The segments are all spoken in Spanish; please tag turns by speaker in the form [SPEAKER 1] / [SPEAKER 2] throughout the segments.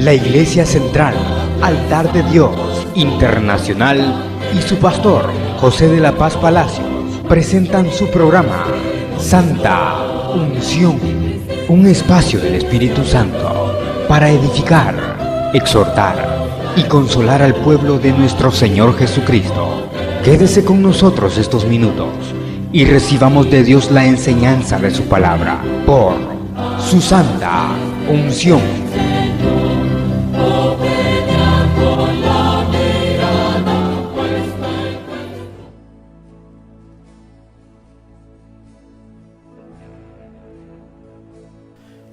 [SPEAKER 1] la Iglesia Central, Altar de Dios Internacional y su pastor, José de la Paz Palacios, presentan su programa Santa Unción, un espacio del Espíritu Santo para edificar, exhortar y consolar al pueblo de nuestro Señor Jesucristo. Quédese con nosotros estos minutos y recibamos de Dios la enseñanza de su palabra por su Santa Unción.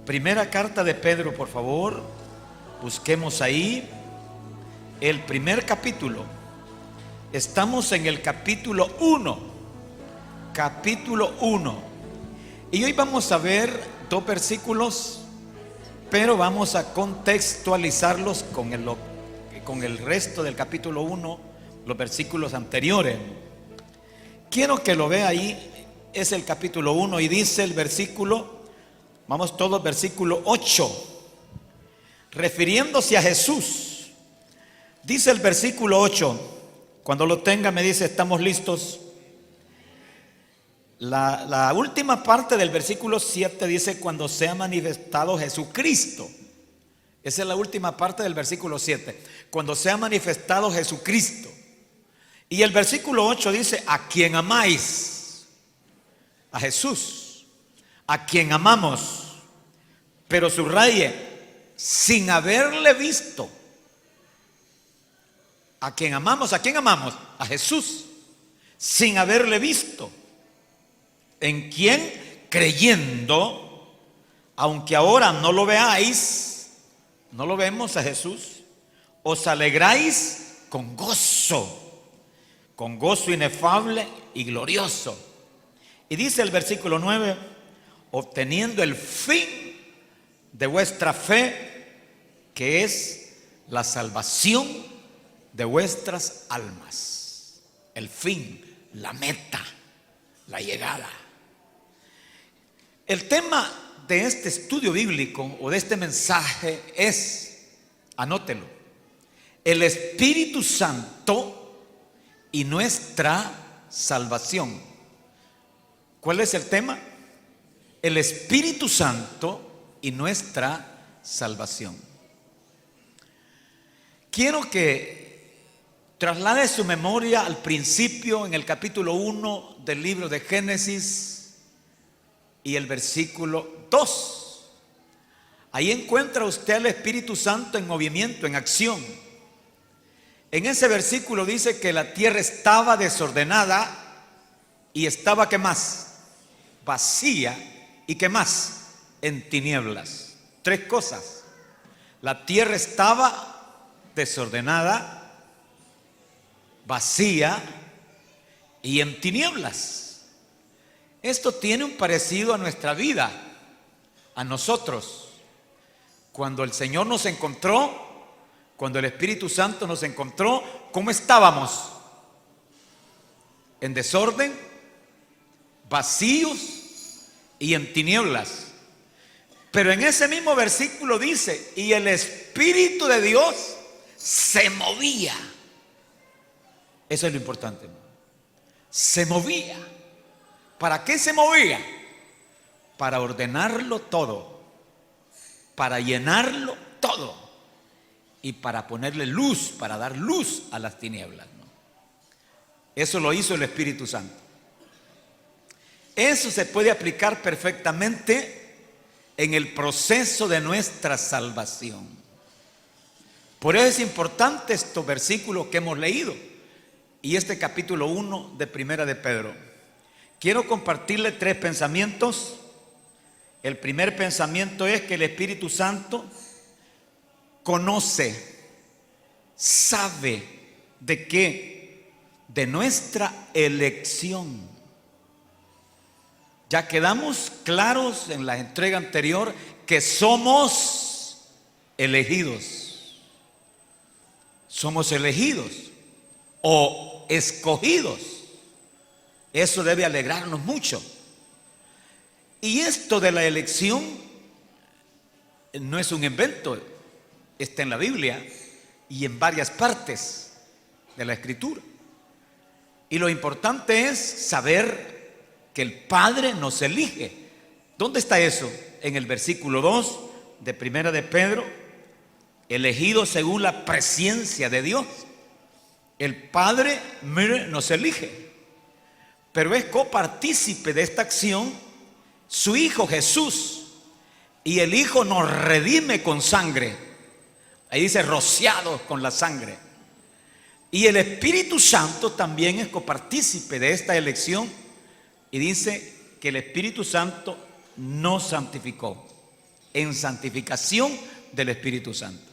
[SPEAKER 2] Primera carta de Pedro, por favor. Busquemos ahí el primer capítulo. Estamos en el capítulo 1. Capítulo 1. Y hoy vamos a ver dos versículos, pero vamos a contextualizarlos con el resto del capítulo 1, los versículos anteriores. Quiero que lo vea ahí. Es el capítulo 1 y dice el versículo, vamos todos, versículo 8. Refiriéndose a Jesús, dice el versículo 8. Cuando lo tenga me dice, ¿estamos listos? La última parte del versículo 7 dice, cuando sea manifestado Jesucristo. Esa es la última parte del versículo 7. Cuando sea manifestado Jesucristo. Y el versículo 8 dice, a quien amáis. A Jesús. A quien amamos. Pero subraye, sin haberle visto. A quien amamos, ¿a quién amamos? A Jesús, sin haberle visto. En quien, creyendo, aunque ahora no lo veáis, no lo vemos a Jesús, os alegráis con gozo inefable y glorioso. Y dice el versículo 9, obteniendo el fin de vuestra fe, que es la salvación de vuestras almas. El fin, la meta, la llegada. El tema de este estudio bíblico o de este mensaje es, anótelo, el Espíritu Santo y nuestra salvación. ¿Cuál es el tema? El Espíritu Santo y nuestra salvación. Quiero que traslade su memoria al principio, en el capítulo 1 del libro de Génesis y el versículo 2. Ahí encuentra usted al Espíritu Santo en movimiento, en acción. En ese versículo dice que la tierra estaba desordenada y estaba, ¿qué más? Vacía, y ¿qué más? En tinieblas. Tres cosas. La tierra estaba desordenada, vacía y en tinieblas. Esto tiene un parecido a nuestra vida, a nosotros. Cuando el Señor nos encontró, cuando el Espíritu Santo nos encontró, ¿cómo estábamos? En desorden, vacíos y en tinieblas. Pero en ese mismo versículo dice, y el Espíritu de Dios se movía. Eso es lo importante. Se movía. ¿Para qué se movía? Para ordenarlo todo, para llenarlo todo y para ponerle luz, para dar luz a las tinieblas, ¿no? Eso lo hizo el Espíritu Santo. Eso se puede aplicar perfectamente en el proceso de nuestra salvación. Por eso es importante estos versículos que hemos leído y este capítulo 1 de Primera de Pedro. Quiero compartirle tres pensamientos. El primer pensamiento es que el Espíritu Santo conoce, sabe de qué, de nuestra elección. Ya quedamos claros en la entrega anterior que somos elegidos. Somos elegidos o escogidos. Eso debe alegrarnos mucho. Y esto de la elección no es un invento. está en la Biblia y en varias partes de la Escritura. Y lo importante es saber que el Padre nos elige. ¿Dónde está eso? En el versículo 2 de Primera de Pedro, elegido según la presciencia de Dios. El Padre, mire, nos elige, pero es copartícipe de esta acción su Hijo Jesús, y el Hijo nos redime con sangre. Ahí dice rociados con la sangre. Y el Espíritu Santo también es copartícipe de esta elección, y dice que el Espíritu Santo nos santificó, en santificación del Espíritu Santo.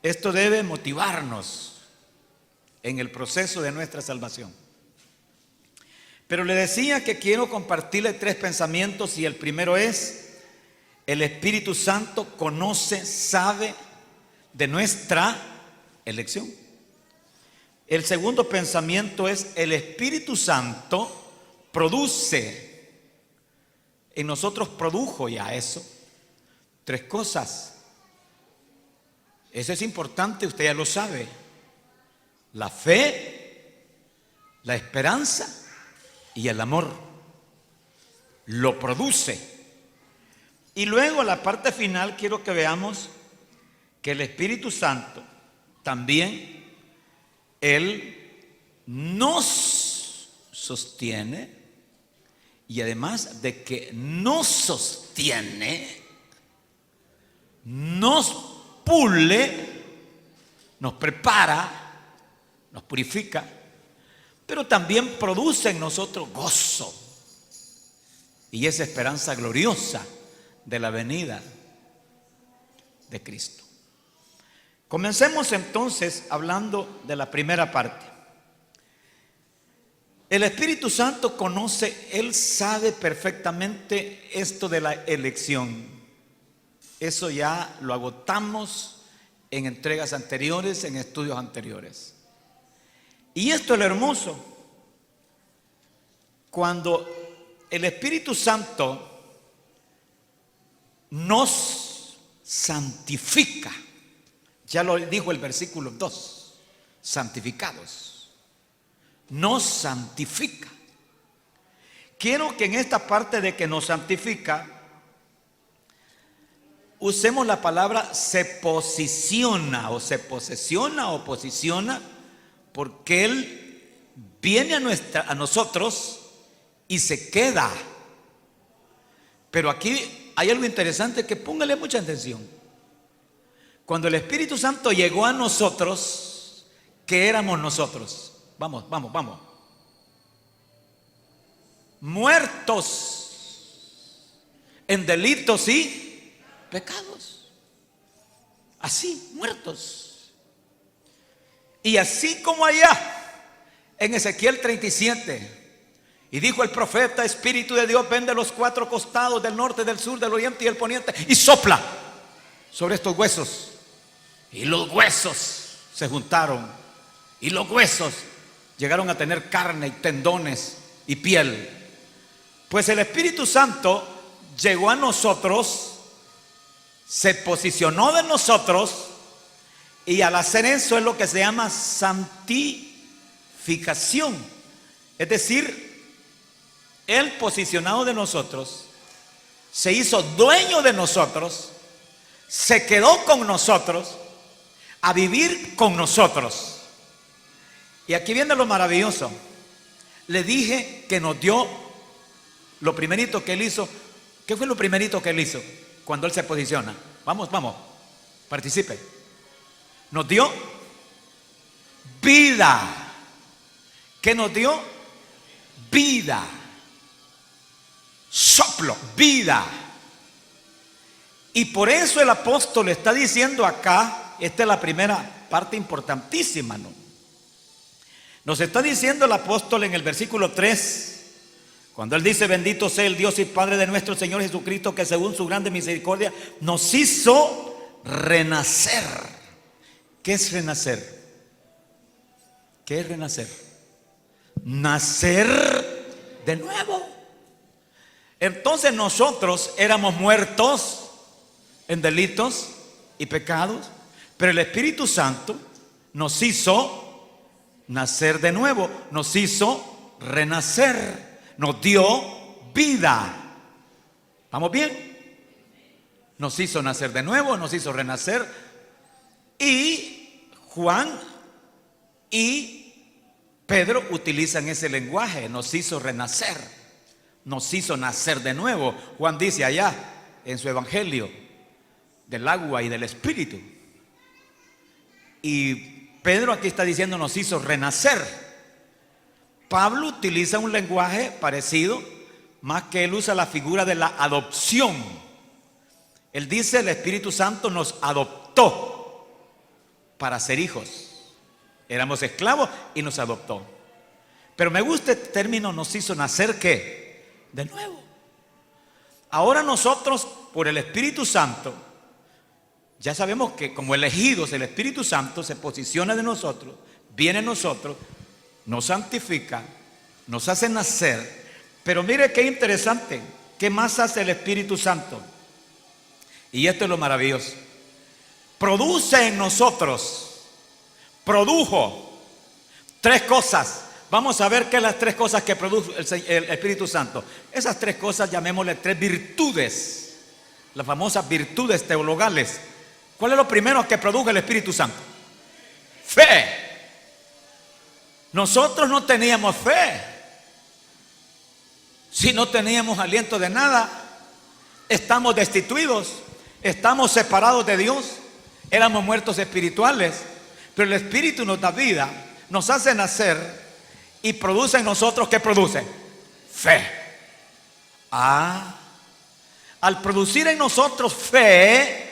[SPEAKER 2] Esto debe motivarnos en el proceso de nuestra salvación. Pero le decía que quiero compartirle 3 pensamientos, y el primero es: el Espíritu Santo conoce, sabe de nuestra elección. El segundo pensamiento es: el Espíritu Santo produce. En nosotros produjo ya eso. 3 cosas. Eso es importante, usted ya lo sabe. La fe, la esperanza y el amor. Lo produce. Y luego la parte final quiero que veamos que el Espíritu Santo también, Él nos sostiene, y además de que nos sostiene, nos pule, nos prepara, nos purifica, pero también produce en nosotros gozo y esa esperanza gloriosa de la venida de Cristo. Comencemos entonces hablando de la primera parte. El Espíritu Santo conoce, Él sabe perfectamente esto de la elección. Eso ya lo agotamos en entregas anteriores, en estudios anteriores. Y esto es lo hermoso. Cuando el Espíritu Santo nos santifica, ya lo dijo el versículo 2, santificados. Nos santifica. Quiero que en esta parte de que nos santifica usemos la palabra se posiciona, o se posesiona o posiciona, porque Él viene a nosotros y se queda. Pero aquí hay algo interesante, que póngale mucha atención. Cuando el Espíritu Santo llegó a nosotros, ¿qué éramos nosotros? Vamos. Muertos en delitos y pecados. Así, muertos. Y así como allá, en Ezequiel 37, y dijo el profeta: Espíritu de Dios, ven de los 4 costados, del norte, del sur, del oriente y del poniente, y sopla sobre estos huesos. Y los huesos se juntaron, y los huesos llegaron a tener carne y tendones y piel. Pues el Espíritu Santo llegó a nosotros, se posicionó de nosotros, y al hacer eso es lo que se llama santificación. Es decir, Él, posicionado de nosotros, se hizo dueño de nosotros, se quedó con nosotros, a vivir con nosotros. Y aquí viene lo maravilloso. Le dije que nos dio lo primerito que Él hizo. ¿Qué fue lo primerito que Él hizo cuando Él se posiciona? Vamos, participe. Nos dio vida. ¿Qué nos dio? Vida. Soplo, vida. Y por eso el apóstol está diciendo acá, esta es la primera parte importantísima, ¿no? Nos está diciendo el apóstol en el versículo 3, cuando él dice: bendito sea el Dios y Padre de nuestro Señor Jesucristo, que según su grande misericordia nos hizo renacer. ¿Qué es renacer? ¿Qué es renacer? Nacer de nuevo. Entonces nosotros éramos muertos en delitos y pecados, Pero el Espíritu Santo nos hizo nacer de nuevo, nos hizo renacer, nos dio vida. ¿Vamos bien? Nos hizo nacer de nuevo, nos hizo renacer. Y Juan y Pedro utilizan ese lenguaje, nos hizo renacer, nos hizo nacer de nuevo. Juan dice allá en su evangelio del agua y del espíritu. Y Pedro aquí está diciendo nos hizo renacer. Pablo utiliza un lenguaje parecido, más que él usa la figura de la adopción. Él dice el Espíritu Santo nos adoptó para ser hijos. Éramos esclavos y nos adoptó. Pero me gusta este término, nos hizo nacer ¿qué? De nuevo. Ahora nosotros por el Espíritu Santo ya sabemos que como elegidos el Espíritu Santo se posiciona de nosotros, viene en nosotros, nos santifica, nos hace nacer. Pero mire qué interesante, ¿qué más hace el Espíritu Santo? Y esto es lo maravilloso. Produce en nosotros, produjo 3 cosas. Vamos a ver qué son las 3 cosas que produce el Espíritu Santo. Esas 3 cosas llamémosle 3 virtudes, las famosas virtudes teologales. ¿Cuál es lo primero que produjo el Espíritu Santo? Fe. Nosotros no teníamos fe. Si no teníamos aliento de nada, estamos destituidos, estamos separados de Dios, éramos muertos espirituales. Pero el Espíritu nos da vida, nos hace nacer y produce en nosotros, ¿qué produce? Fe. Al producir en nosotros fe,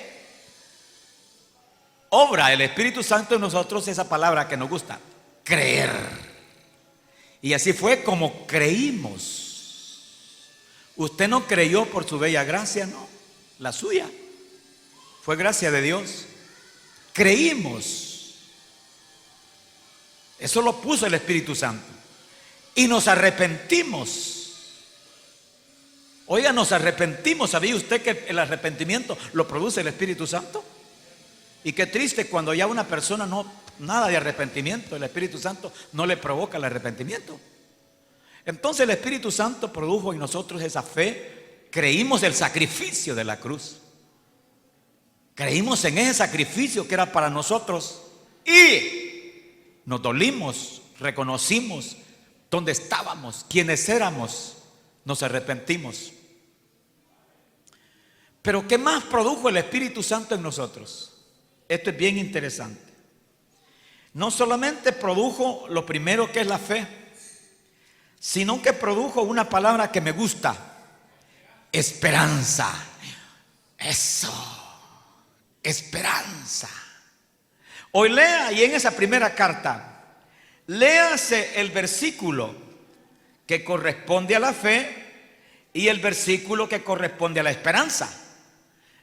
[SPEAKER 2] obra el Espíritu Santo en nosotros esa palabra que nos gusta, creer. Y así fue como creímos. Usted no creyó por su bella gracia, no, la suya fue gracia de Dios. Creímos. Eso lo puso el Espíritu Santo. Y nos arrepentimos. Oiga, nos arrepentimos. ¿Sabía usted que el arrepentimiento lo produce el Espíritu Santo? Y qué triste cuando ya una persona nada de arrepentimiento, el Espíritu Santo no le provoca el arrepentimiento. Entonces el Espíritu Santo produjo en nosotros esa fe. Creímos el sacrificio de la cruz. Creímos en ese sacrificio que era para nosotros. Y nos dolimos, reconocimos dónde estábamos, quiénes éramos. Nos arrepentimos. Pero ¿qué más produjo el Espíritu Santo en nosotros? Esto es bien interesante. No solamente produjo lo primero que es la fe, sino que produjo una palabra que me gusta: esperanza. Eso, esperanza. Hoy lea, y en esa primera carta, léase el versículo que corresponde a la fe y el versículo que corresponde a la esperanza.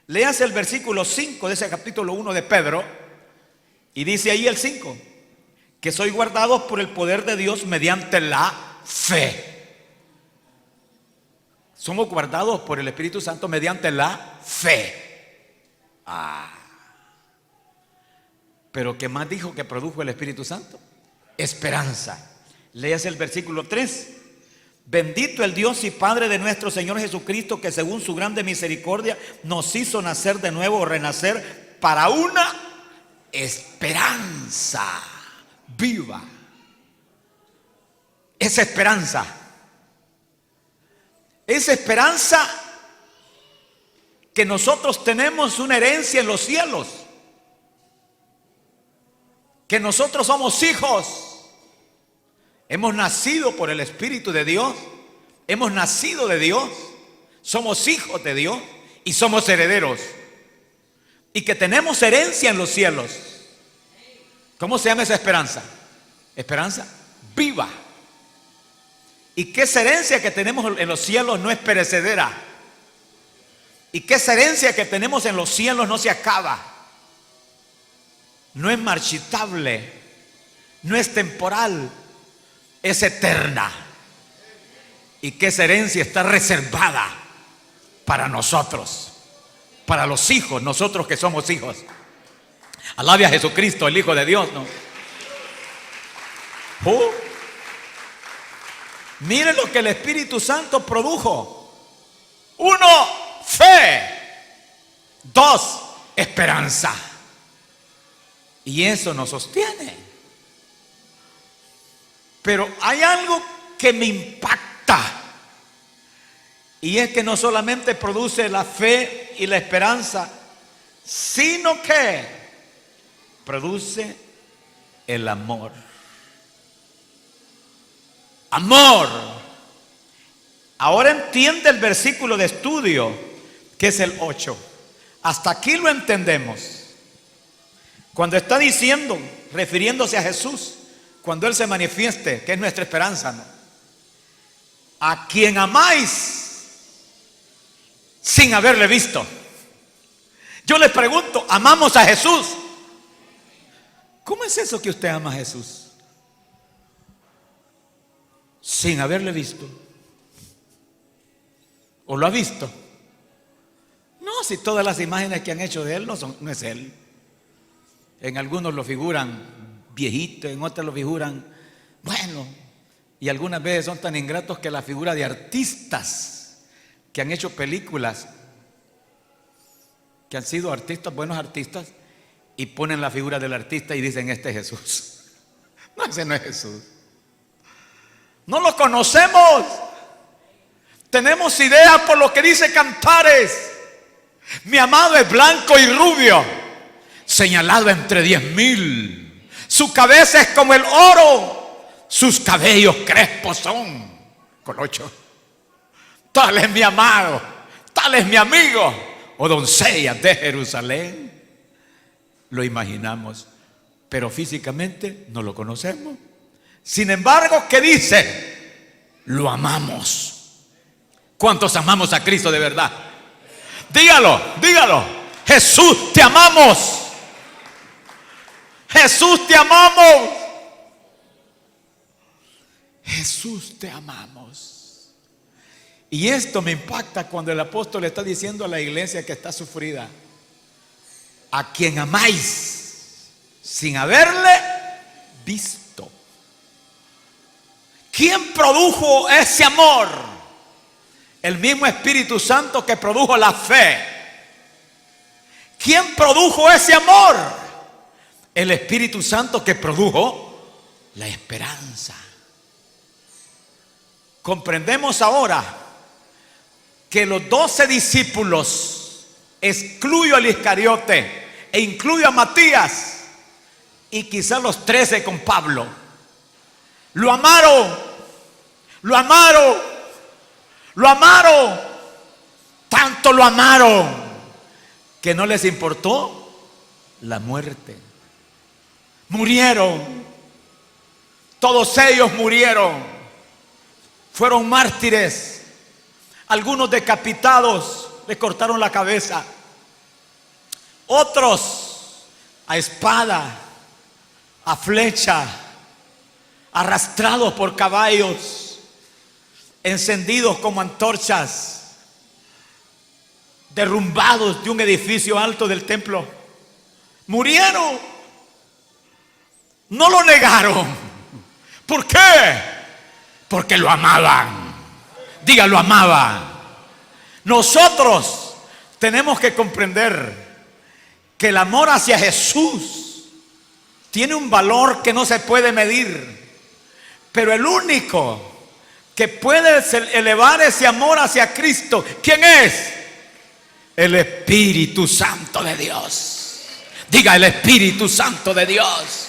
[SPEAKER 2] Léase el versículo 5 de ese capítulo 1 de Pedro, y dice ahí el 5, que soy guardados por el poder de Dios mediante la fe. Somos guardados por el Espíritu Santo mediante la fe. Pero ¿qué más dijo que produjo el Espíritu Santo? Esperanza. Léase el versículo 3. Bendito el Dios y Padre de nuestro Señor Jesucristo, que según su grande misericordia nos hizo nacer de nuevo o renacer para una esperanza viva. Esa esperanza que nosotros tenemos una herencia en los cielos, que nosotros somos hijos. Hemos nacido por el Espíritu de Dios, hemos nacido de Dios, somos hijos de Dios y somos herederos. Y que tenemos herencia en los cielos. ¿Cómo se llama esa esperanza? Esperanza viva. Y que esa herencia que tenemos en los cielos no es perecedera. Y que esa herencia que tenemos en los cielos no se acaba. No es marchitable, no es temporal, es eterna. Y que esa herencia está reservada para nosotros, para los hijos, nosotros que somos hijos. Alabe a Jesucristo, el Hijo de Dios, ¿no? Mire lo que el Espíritu Santo produjo. 1, fe. 2, esperanza. Y eso nos sostiene. Pero hay algo que me impacta. Y es que no solamente produce la fe y la esperanza, sino que produce el amor. Amor. Ahora entiende el versículo de estudio, que es el 8. Hasta aquí lo entendemos. Cuando está diciendo, refiriéndose a Jesús, cuando Él se manifieste, que es nuestra esperanza, ¿no? A quien amáis sin haberle visto. Yo le pregunto, ¿amamos a Jesús? ¿Cómo es eso que usted ama a Jesús? Sin haberle visto. ¿O lo ha visto? No, si todas las imágenes que han hecho de Él no es Él. En algunos lo figuran viejito, en otros lo figuran bueno, y algunas veces son tan ingratos que la figura de artistas que han hecho películas, que han sido artistas, buenos artistas, y ponen la figura del artista y dicen: este es Jesús. No, ese no es Jesús. No lo conocemos. Tenemos ideas por lo que dice Cantares. Mi amado es blanco y rubio, señalado entre 10,000. Su cabeza es como el oro, sus cabellos crespos son colocho. Tal es mi amado, tal es mi amigo, oh doncellas de Jerusalén. Lo imaginamos, pero físicamente no lo conocemos. Sin embargo, ¿qué dice? Lo amamos. ¿Cuántos amamos a Cristo de verdad? Dígalo, dígalo. Jesús, te amamos. Jesús, te amamos. Jesús, te amamos. Y esto me impacta cuando el apóstol le está diciendo a la iglesia que está sufrida: a quien amáis sin haberle visto. ¿Quién produjo ese amor? El mismo Espíritu Santo que produjo la fe. ¿Quién produjo ese amor? El Espíritu Santo que produjo la esperanza. Comprendemos ahora que los 12 discípulos, excluyo al Iscariote e incluyo a Matías, y quizás los 13 con Pablo, lo amaron, lo amaron, lo amaron, tanto lo amaron que no les importó la muerte. Murieron, todos ellos murieron, fueron mártires. Algunos decapitados, les cortaron la cabeza. Otros a espada, a flecha, arrastrados por caballos, encendidos como antorchas, derrumbados de un edificio alto del templo. Murieron. No lo negaron. ¿Por qué? Porque lo amaban. Diga, lo amaban. Nosotros tenemos que comprender que el amor hacia Jesús tiene un valor que no se puede medir. Pero el único que puede elevar ese amor hacia Cristo, ¿quién es? El Espíritu Santo de Dios. Diga, el Espíritu Santo de Dios.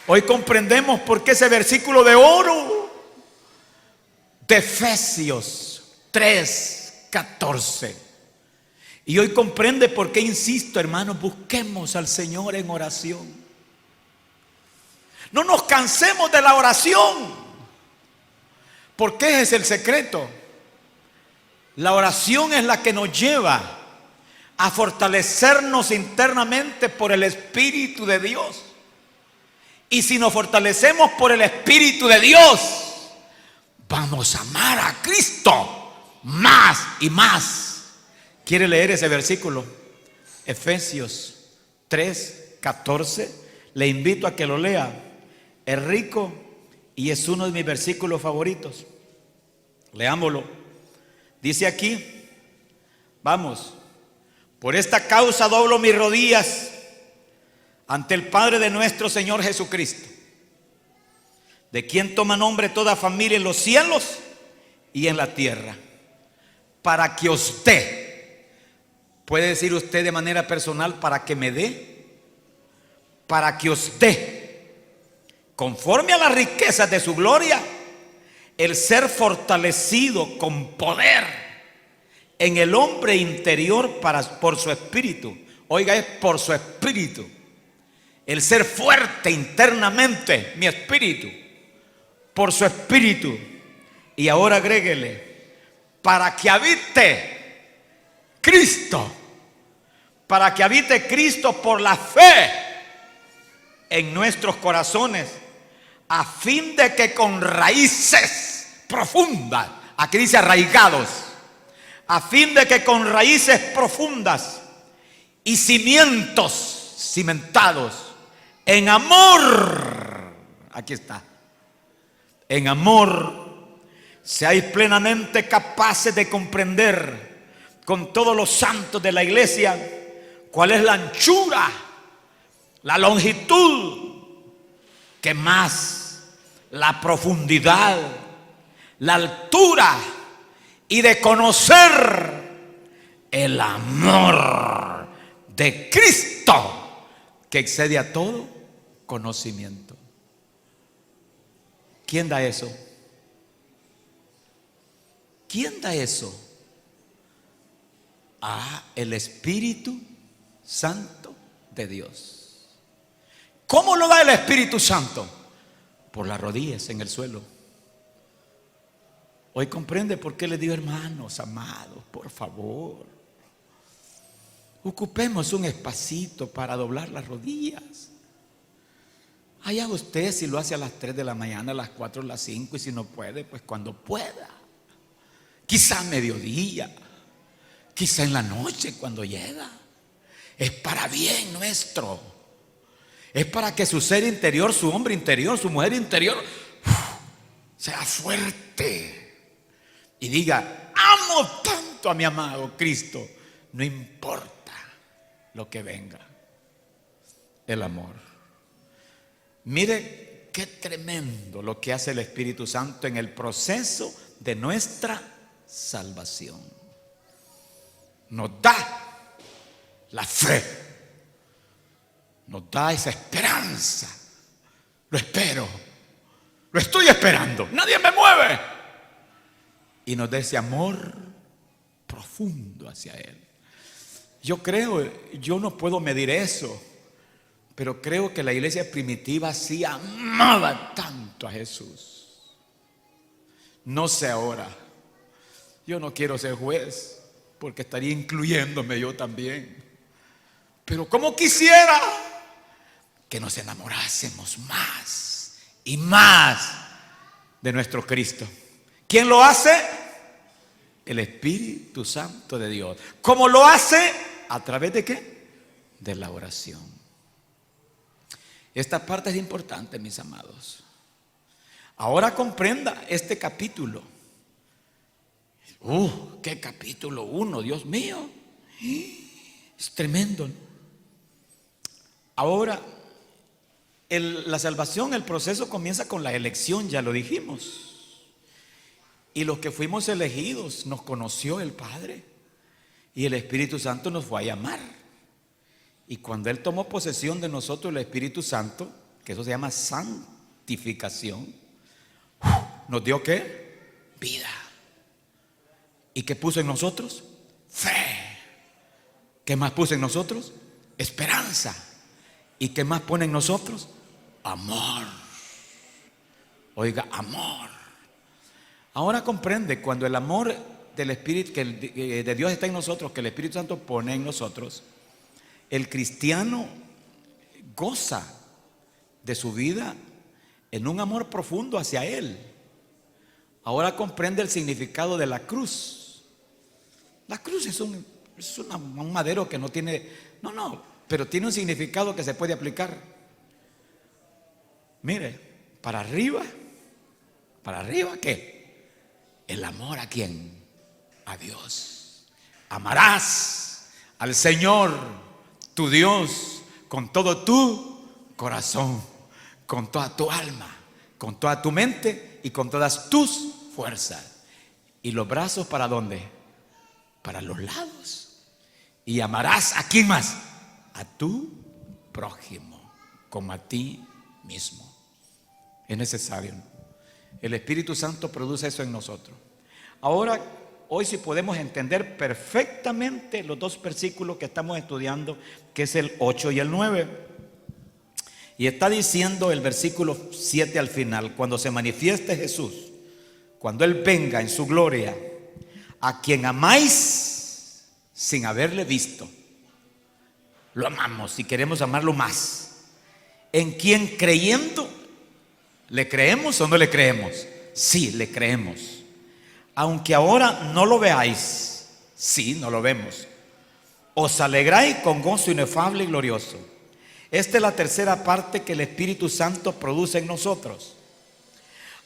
[SPEAKER 2] Hoy comprendemos por qué ese versículo de oro de Efesios 3:14. Y hoy comprende por qué insisto, hermanos, busquemos al Señor en oración. No nos cansemos de la oración, porque ese es el secreto. La oración es la que nos lleva a fortalecernos internamente por el Espíritu de Dios. Y si nos fortalecemos por el Espíritu de Dios, vamos a amar a Cristo más y más. ¿Quiere leer ese versículo? Efesios 3:14. Le invito a que lo lea. Es rico y es uno de mis versículos favoritos. Leámoslo. Dice aquí, vamos: por esta causa doblo mis rodillas ante el Padre de nuestro Señor Jesucristo, de quien toma nombre toda familia en los cielos y en la tierra, para que os dé. Puede decir usted de manera personal: para que me dé, para que os dé, conforme a las riquezas de su gloria, el ser fortalecido con poder en el hombre interior por su espíritu. Oiga, es por su espíritu. El ser fuerte internamente, mi espíritu, por su espíritu. Y ahora agréguele: para que habite Cristo, para que habite Cristo por la fe en nuestros corazones, a fin de que con raíces profundas, aquí dice arraigados, a fin de que con raíces profundas y cimientos cimentados en amor, aquí está, en amor, seáis plenamente capaces de comprender con todos los santos de la iglesia cuál es la anchura, la longitud, que más la profundidad, la altura, y de conocer el amor de Cristo, que excede a todo conocimiento. ¿Quién da eso? ¿Quién da eso? El Espíritu Santo de Dios. ¿Cómo lo da el Espíritu Santo? Por las rodillas en el suelo. Hoy comprende por qué le digo: hermanos amados, por favor, ocupemos un espacito para doblar las rodillas. Allá usted si lo hace a las 3 de la mañana, a las 4, a las 5, y si no puede, pues cuando pueda. Quizá a mediodía, quizá en la noche cuando llega. Es para bien nuestro. Es para que su ser interior, su hombre interior, su mujer interior sea fuerte y diga: amo tanto a mi amado Cristo, no importa lo que venga. El amor. Mire qué tremendo lo que hace el Espíritu Santo en el proceso de nuestra salvación. Nos da la fe, nos da esa esperanza. Lo espero, lo estoy esperando, nadie me mueve. Y nos da ese amor profundo hacia Él. Yo creo, yo no puedo medir eso, pero creo que la iglesia primitiva sí amaba tanto a Jesús. No sé ahora, yo no quiero ser juez, porque estaría incluyéndome yo también. Pero como quisiera que nos enamorásemos más y más de nuestro Cristo. ¿Quién lo hace? El Espíritu Santo de Dios. ¿Cómo lo hace? ¿A través de qué? De la oración. Esta parte es importante, mis amados. Ahora comprenda este capítulo. ¡Qué capítulo 1! Dios mío, es tremendo. Ahora, la salvación, el proceso comienza con la elección, ya lo dijimos. Y los que fuimos elegidos, nos conoció el Padre y el Espíritu Santo nos fue a llamar. Y cuando Él tomó posesión de nosotros, el Espíritu Santo, que eso se llama santificación, nos dio ¿qué? Vida. ¿Y qué puso en nosotros? Fe. ¿Qué más puso en nosotros? Esperanza. ¿Y qué más pone en nosotros? Amor. Oiga, amor. Ahora comprende, cuando el amor del Espíritu de Dios está en nosotros, que el Espíritu Santo pone en nosotros, el cristiano goza de su vida en un amor profundo hacia Él. Ahora comprende el significado de la cruz. La cruz es un Es un madero que no tiene, no, pero tiene un significado que se puede aplicar. Mire, para arriba, ¿qué? El amor ¿a quién? A Dios. Amarás al Señor, tu Dios, con todo tu corazón, con toda tu alma, con toda tu mente y con todas tus fuerzas. ¿Y los brazos para dónde? Para los lados. Y amarás ¿a quién más? A tu prójimo, como a ti mismo. Es necesario. El Espíritu Santo produce eso en nosotros. Ahora, hoy sí podemos entender perfectamente los dos versículos que estamos estudiando, que es el 8 y el 9. Y está diciendo el versículo 7 al final: cuando se manifieste Jesús, cuando Él venga en su gloria, a quien amáis sin haberle visto, lo amamos y queremos amarlo más. En quien creyendo, ¿le creemos o no le creemos? Sí, le creemos. Aunque ahora no lo veáis, sí, no lo vemos, os alegráis con gozo inefable y glorioso. Esta es la tercera parte que el Espíritu Santo produce en nosotros.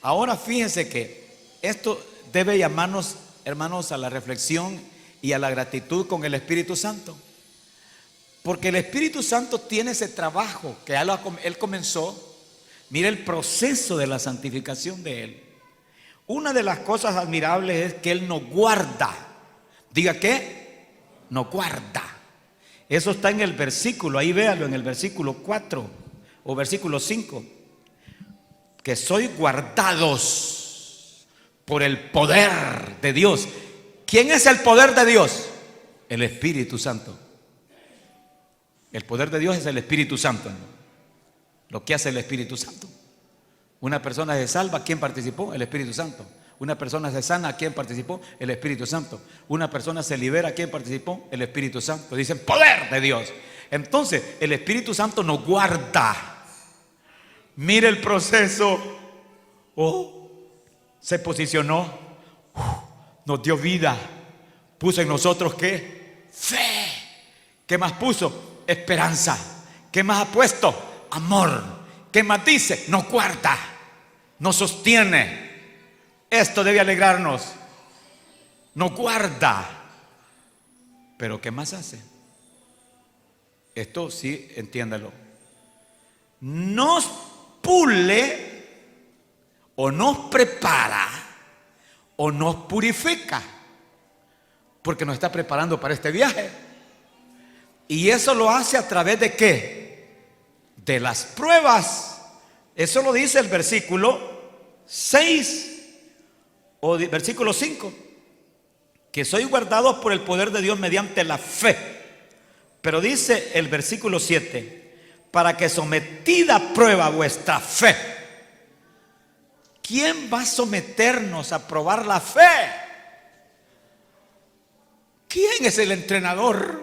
[SPEAKER 2] Ahora fíjense que esto debe llamarnos, hermanos, a la reflexión y a la gratitud con el Espíritu Santo. Porque el Espíritu Santo tiene ese trabajo que Él comenzó. Mira el proceso de la santificación de Él. Una de las cosas admirables es que Él nos guarda. Diga ¿qué? Nos guarda. Eso está en el versículo, ahí véalo, en el versículo 4 o versículo 5. Que sois guardados por el poder de Dios. ¿Quién es el poder de Dios? El Espíritu Santo. El poder de Dios es el Espíritu Santo. Lo que hace el Espíritu Santo. Una persona se salva, ¿quién participó? El Espíritu Santo. Una persona se sana, ¿quién participó? El Espíritu Santo. Una persona se libera, ¿quién participó? El Espíritu Santo. Dicen poder de Dios. Entonces el Espíritu Santo nos guarda. Mire el proceso. Se posicionó, nos dio vida, puso en nosotros ¿qué? Fe. ¿Qué más puso? Esperanza. ¿Qué más ha puesto? Amor. ¿Qué más dice? Nos guarda, nos sostiene. Esto debe alegrarnos. Nos guarda. Pero ¿qué más hace? Esto sí, entiéndalo. Nos pule o nos prepara o nos purifica, porque nos está preparando para este viaje. Y eso lo hace a través de ¿qué? De las pruebas. Eso lo dice el versículo 6 o versículo 5, que sois guardados por el poder de Dios mediante la fe. Pero dice el versículo 7, para que sometida a prueba vuestra fe. ¿Quién va a someternos a probar la fe? ¿Quién es el entrenador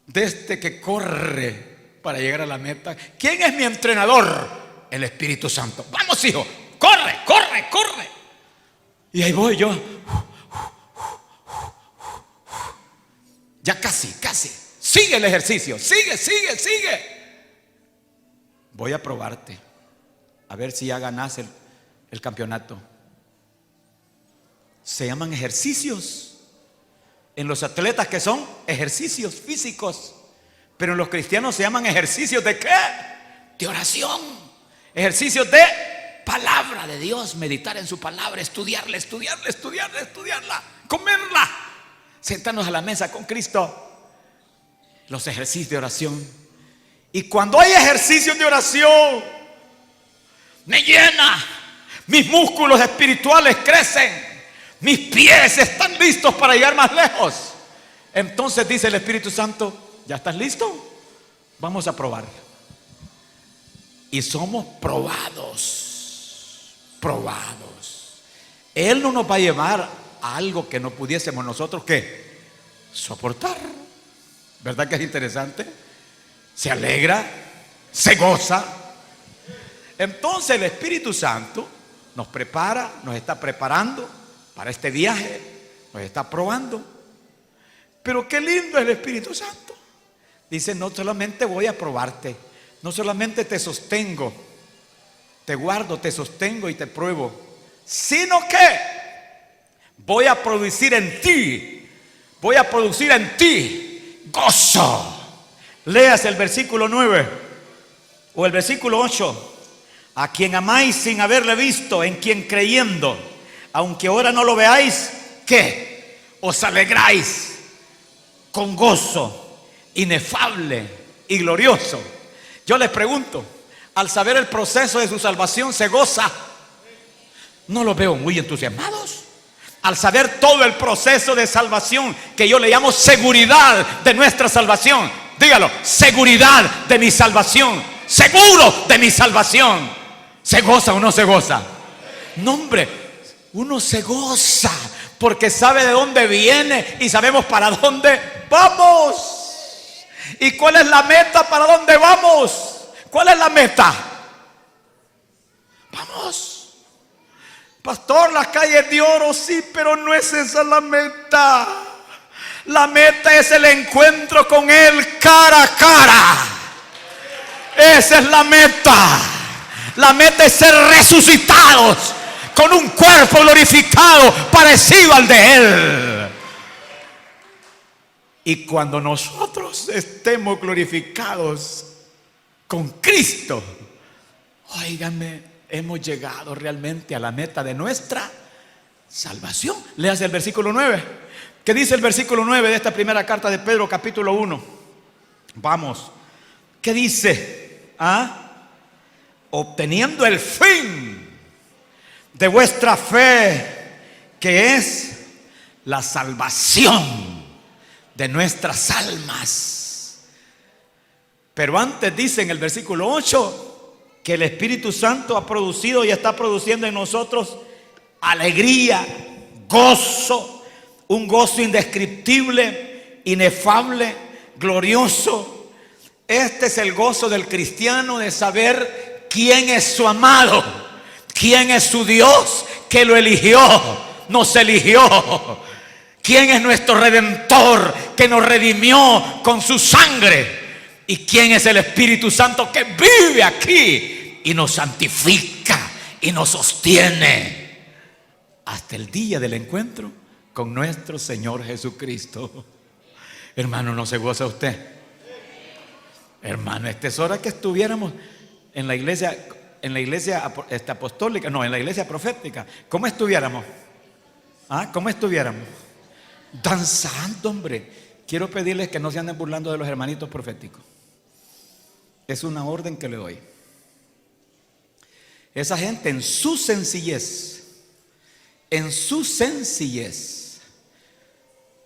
[SPEAKER 2] de este que corre para llegar a la meta? ¿Quién es mi entrenador? El Espíritu Santo. Vamos, hijo, corre, corre, corre. Y ahí voy yo. Ya casi. Sigue el ejercicio, sigue. Voy a probarte, a ver si ya ganas el campeonato. Se llaman ejercicios. En los atletas, que son ejercicios físicos, pero en los cristianos se llaman ejercicios ¿de qué? De oración. Ejercicios de palabra de Dios, meditar en su palabra, estudiarla, comerla, sentarnos a la mesa con Cristo. Los ejercicios de oración. Y cuando hay ejercicios de oración, me llena, mis músculos espirituales crecen, mis pies están listos para llegar más lejos. Entonces dice el Espíritu Santo, ¿ya estás listo? Vamos a probar. Y somos probados. Él no nos va a llevar a algo que no pudiésemos nosotros ¿qué? Soportar. ¿Verdad que es interesante? Se alegra, se goza. Entonces el Espíritu Santo nos prepara, nos está preparando para este viaje, nos está probando. Pero qué lindo es el Espíritu Santo. Dice, no solamente voy a probarte, no solamente te sostengo, te guardo, te sostengo y te pruebo, sino que voy a producir en ti gozo. Leas el versículo 9 o el versículo 8. A quien amáis sin haberle visto, en quien creyendo, aunque ahora no lo veáis, ¿qué? Os alegráis con gozo inefable y glorioso. Yo les pregunto, al saber el proceso de su salvación, ¿se goza? No los veo muy entusiasmados. Al saber todo el proceso de salvación, que yo le llamo seguridad de nuestra salvación. Dígalo, seguridad de mi salvación, seguro de mi salvación. ¿Se goza o no se goza? No, hombre, uno se goza porque sabe de dónde viene y sabemos para dónde vamos. ¿Y cuál es la meta? ¿Para dónde vamos? ¿Cuál es la meta? Vamos. Pastor, las calles de oro, sí, pero no es esa la meta. La meta es el encuentro con Él cara a cara. Esa es la meta. La meta es ser resucitados con un cuerpo glorificado parecido al de Él. Y cuando nosotros estemos glorificados con Cristo, óigame, hemos llegado realmente a la meta de nuestra salvación. Leas el versículo 9. ¿Qué dice el versículo 9 de esta primera carta de Pedro, capítulo 1? Vamos. ¿Qué dice? Obteniendo el fin de vuestra fe, que es la salvación de nuestras almas. Pero antes dice en el versículo 8 que el Espíritu Santo ha producido y está produciendo en nosotros alegría, gozo, un gozo indescriptible, inefable, glorioso. Este es el gozo del cristiano, de saber quién es su amado, quién es su Dios que lo eligió, nos eligió, quién es nuestro Redentor que nos redimió con su sangre, y quién es el Espíritu Santo que vive aquí y nos santifica y nos sostiene hasta el día del encuentro con nuestro Señor Jesucristo. Hermano, ¿no se goza usted? Hermano, esta es hora que estuviéramos en la iglesia apostólica, no, en la iglesia profética. ¿Cómo estuviéramos? ¿Cómo estuviéramos? Danzando, hombre. Quiero pedirles que no se anden burlando de los hermanitos proféticos. Es una orden que le doy. Esa gente en su sencillez,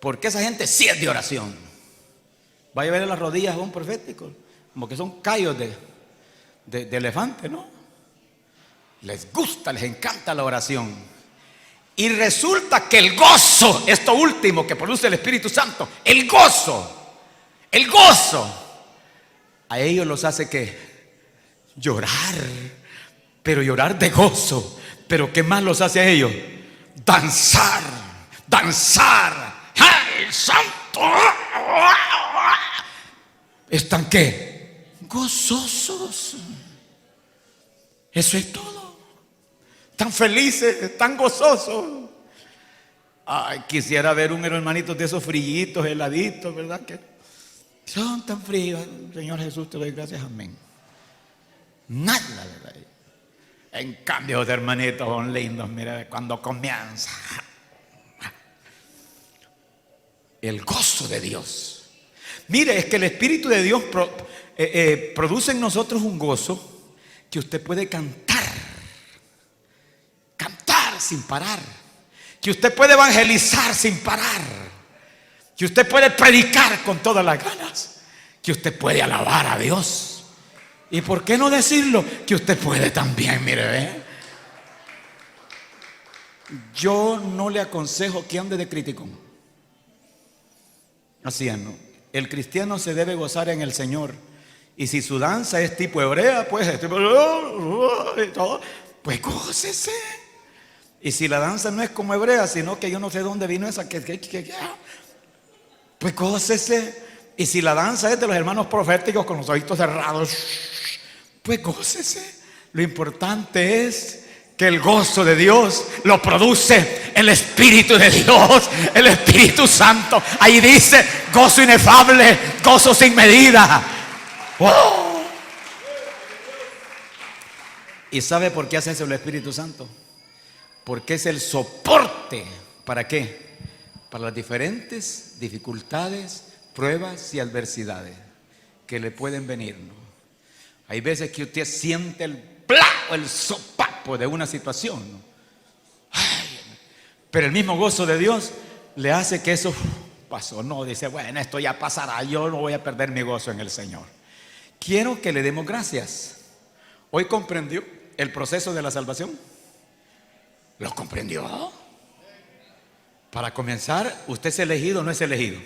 [SPEAKER 2] porque esa gente sí es de oración. Vaya a ver las rodillas de un profético, como que son callos de elefante, ¿no? Les gusta, les encanta la oración. Y resulta que el gozo, esto último que produce el Espíritu Santo, el gozo, a ellos los hace que llorar, pero llorar de gozo. Pero ¿qué más los hace a ellos? Danzar. ¡Ay, santo! ¿Están qué? Gozosos. Eso es todo. Tan felices, tan gozosos. Ay, quisiera ver un hermanito de esos frillitos, heladitos, ¿verdad? Que son tan fríos. Señor Jesús, te doy gracias, amén. Nada, ¿verdad? En cambio, los hermanitos son lindos. Mira, cuando comienza el gozo de Dios. Mire, es que el Espíritu de Dios produce en nosotros un gozo que usted puede cantar sin parar, que usted puede evangelizar sin parar, que usted puede predicar con todas las ganas, que usted puede alabar a Dios. ¿Y por qué no decirlo? Que usted puede también, mire, Yo no le aconsejo que ande de criticón. Así es, ¿no? El cristiano se debe gozar en el Señor. Y si su danza es tipo hebrea, pues gócese. Y si la danza no es como hebrea, sino que yo no sé dónde vino esa Pues gócese. Y si la danza es de los hermanos proféticos con los ojitos cerrados, pues gócese. Lo importante es que el gozo de Dios lo produce el Espíritu de Dios, el Espíritu Santo. Ahí dice: gozo inefable, gozo sin medida. ¡Wow! ¿Y sabe por qué hace eso el Espíritu Santo? Porque es el soporte. ¿Para qué? Para las diferentes dificultades, pruebas y adversidades que le pueden venir, ¿no? Hay veces que usted siente el plao, el sopapo de una situación, ¿no? Ay, pero el mismo gozo de Dios le hace que eso pasó. No, dice: bueno, esto ya pasará, yo no voy a perder mi gozo en el Señor. Quiero que le demos gracias. ¿Hoy comprendió el proceso de la salvación? ¿Lo comprendió? Para comenzar, ¿usted es elegido o no es elegido?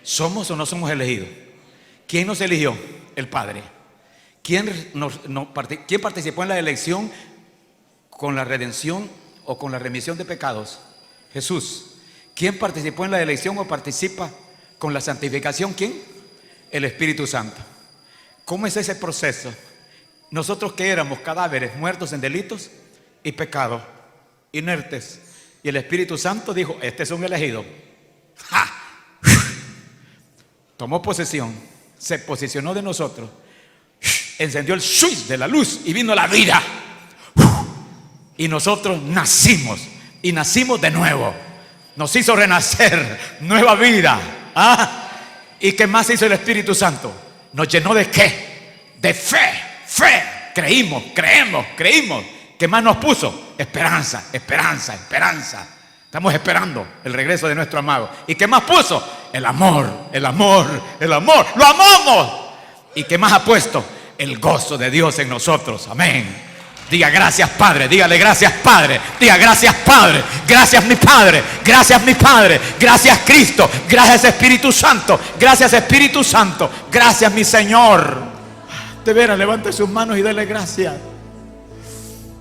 [SPEAKER 2] ¿Somos o no somos elegidos? ¿Quién nos eligió? El Padre. ¿Quién participó en la elección con la redención o con la remisión de pecados? Jesús. ¿Quién participó en la elección o participa con la santificación? ¿Quién? El Espíritu Santo. ¿Cómo es ese proceso? Nosotros que éramos cadáveres muertos en delitos y pecados, inertes, y el Espíritu Santo dijo: este es un elegido. ¡Ja! Tomó posesión, se posicionó de nosotros, encendió el switch de la luz y vino la vida. Y nosotros nacimos, y nacimos de nuevo. Nos hizo renacer, nueva vida. ¿Ah? ¿Y qué más hizo el Espíritu Santo? Nos llenó de ¿qué? De fe. Creímos. ¿Qué más nos puso? Esperanza. Estamos esperando el regreso de nuestro amado. ¿Y qué más puso? El amor. ¡Lo amamos! ¿Y qué más ha puesto? El gozo de Dios en nosotros. Amén. Diga: gracias, Padre. Dígale: gracias, Padre. Diga: gracias, Padre. Gracias, mi Padre. Gracias, mi Padre. Gracias, Cristo. Gracias, Espíritu Santo. Gracias, Espíritu Santo. Gracias, mi Señor. De veras, levante sus manos y dele gracias.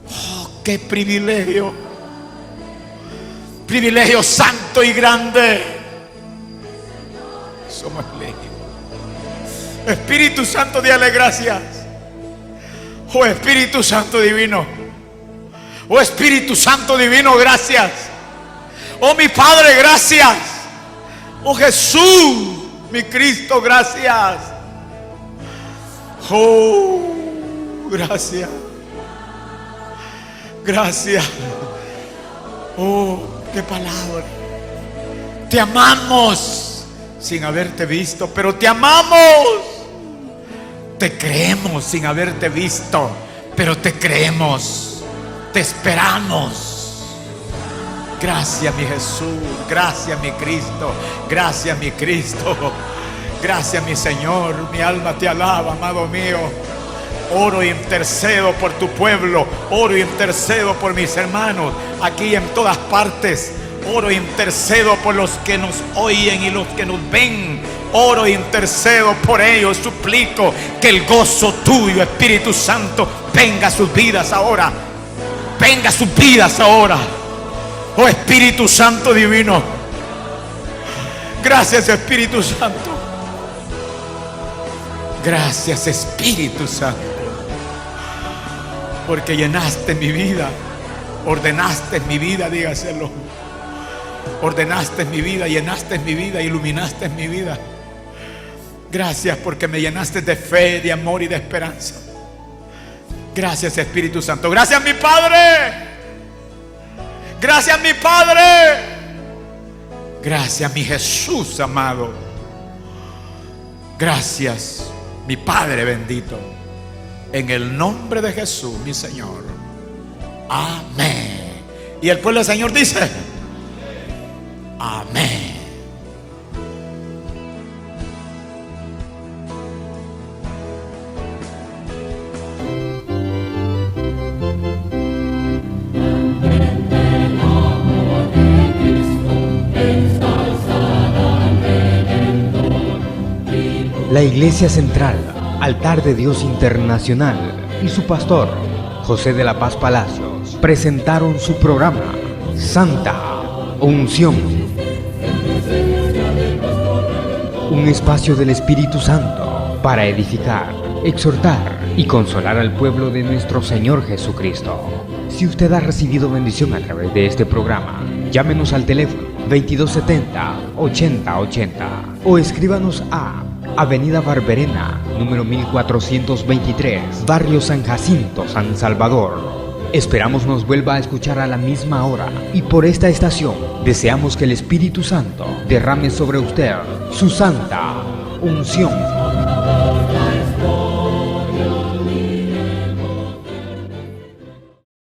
[SPEAKER 2] ¡Oh, qué privilegio! Privilegio santo y grande. Somos elegidos. Espíritu Santo, dale gracias. Oh Espíritu Santo divino. Oh Espíritu Santo divino, gracias. Oh mi Padre, gracias. Oh Jesús, mi Cristo, gracias. Oh, gracias. Gracias. Oh, qué palabra. Te amamos sin haberte visto, pero te amamos. Te creemos sin haberte visto, pero te creemos. Te esperamos. Gracias, mi Jesús. Gracias, mi Cristo. Gracias, mi Cristo. Gracias, mi Señor. Mi alma te alaba, amado mío. Oro e intercedo por tu pueblo. Oro e intercedo por mis hermanos aquí en todas partes. Oro e intercedo por los que nos oyen y los que nos ven. Oro e intercedo por ellos. Suplico que el gozo tuyo, Espíritu Santo, venga a sus vidas ahora. Venga a sus vidas ahora. Oh Espíritu Santo divino. Gracias, Espíritu Santo. Gracias, Espíritu Santo, porque llenaste mi vida, ordenaste mi vida, dígaselo. Ordenaste mi vida, llenaste mi vida, iluminaste mi vida. Gracias porque me llenaste de fe, de amor y de esperanza. Gracias, Espíritu Santo. Gracias, mi Padre. Gracias, mi Padre. Gracias, mi Jesús amado. Gracias, mi Padre bendito. En el nombre de Jesús, mi Señor. Amén. Y el pueblo del Señor dice: amén.
[SPEAKER 1] La Iglesia Central, Altar de Dios Internacional y su pastor, José de la Paz Palacios, presentaron su programa Santa Unción. un espacio del Espíritu Santo para edificar, exhortar y consolar al pueblo de nuestro Señor Jesucristo. Si usted ha recibido bendición a través de este programa, llámenos al teléfono 2270-8080 o escríbanos a Avenida Barberena, número 1423, Barrio San Jacinto, San Salvador. Esperamos nos vuelva a escuchar a la misma hora y por esta estación deseamos que el Espíritu Santo derrame sobre usted su santa unción.